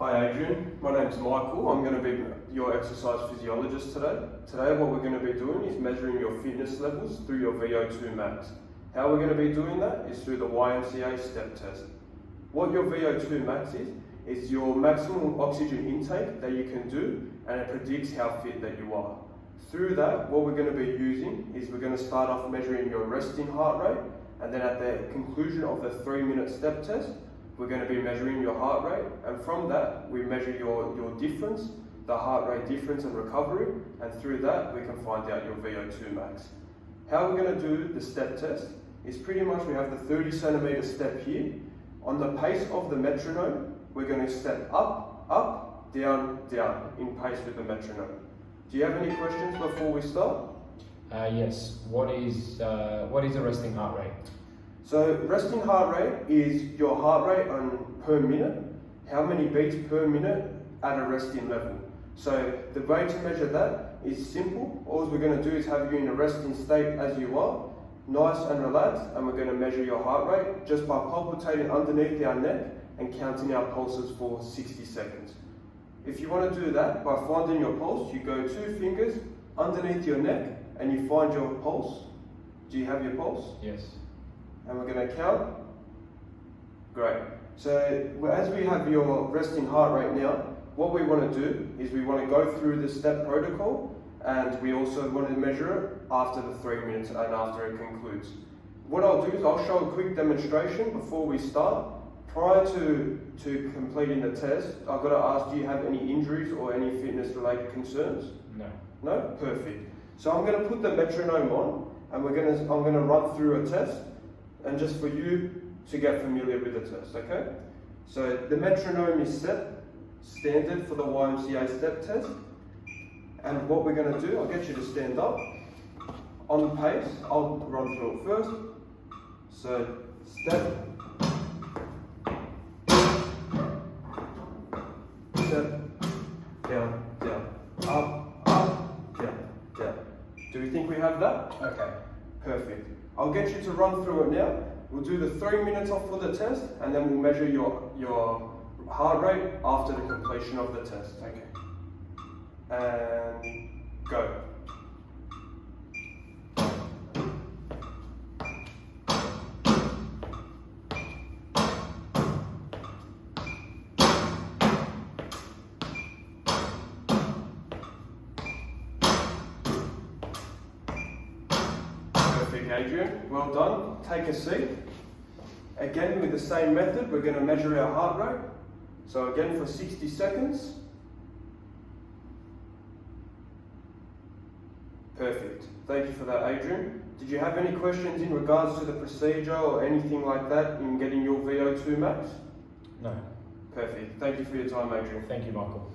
Hi Adrian, my name's Michael. I'm going to be your exercise physiologist today. Today what we're going to be doing is measuring your fitness levels through your VO2 max. How we're going to be doing that is through the YMCA step test. What your VO2 max is your maximum oxygen intake that you can do, and it predicts how fit that you are. Through that, what we're going to be using is we're going to start off measuring your resting heart rate, and then at the conclusion of the 3-minute step test, we're going to be measuring your heart rate, and from that we measure your difference, the heart rate difference and recovery, and through that we can find out your VO2 max. How we're going to do the step test is pretty much we have the 30 centimeter step here. On the pace of the metronome, we're going to step up, up, down, down in pace with the metronome. Do you have any questions before we start? Yes. What is a resting heart rate? So resting heart rate is your heart rate per minute, how many beats per minute at a resting level. So the way to measure that is simple. All we're going to do is have you in a resting state as you are, nice and relaxed, and we're going to measure your heart rate just by palpitating underneath our neck and counting our pulses for 60 seconds. If you want to do that, by finding your pulse, you go 2 fingers underneath your neck and you find your pulse. Do you have your pulse? Yes. And we're going to count. Great. So as we have your resting heart rate now, what we want to do is we want to go through the step protocol, and we also want to measure it after the 3 minutes and after it concludes. What I'll do is I'll show a quick demonstration before we start. Prior to completing the test, I've got to ask, do you have any injuries or any fitness related concerns? No. No? Perfect. So I'm going to put the metronome on, and I'm going to run through a test, and just for you to get familiar with the test, okay? So the metronome is set, standard for the YMCA step test. And what we're going to do, I'll get you to stand up. On pace, I'll run through it first. So step, step, down, down, up, up, down, down. Do we think we have that? Okay, perfect. I'll get you to run through it now. We'll do the 3 minutes off for the test, and then we'll measure your heart rate after the completion of the test. Okay. And go. Perfect, Adrian. Well done. Take a seat. Again, with the same method, we're going to measure our heart rate. So again, for 60 seconds. Perfect. Thank you for that, Adrian. Did you have any questions in regards to the procedure or anything like that in getting your VO2 max? No. Perfect. Thank you for your time, Adrian. Thank you, Michael.